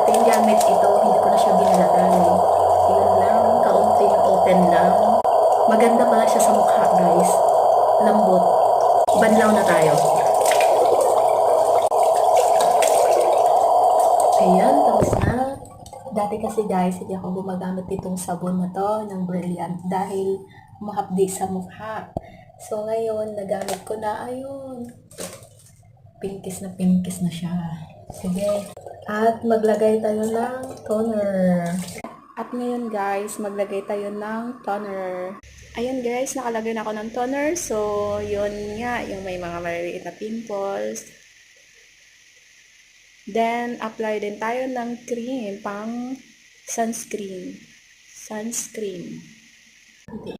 ating gamit ito, hindi ko na siya binalagay. Yun lang, kaunting open lang. Maganda pala siya sa mukha, guys. Lambot. Banlaw na tayo. Ayan, tapos na. Dati kasi guys, hindi ako gumagamit itong sabon na to ng Brilliant dahil mahapdi sa mukha. So ngayon, nagamit ko na, ayun. Pinkis na siya. Sige. At maglagay tayo ng toner. At ngayon guys, maglagay tayo ng toner. Ayan guys, nakalagay na ako ng toner. So, yun nga, yung may mga maliliit na pimples. Then, apply din tayo ng cream, pang sunscreen.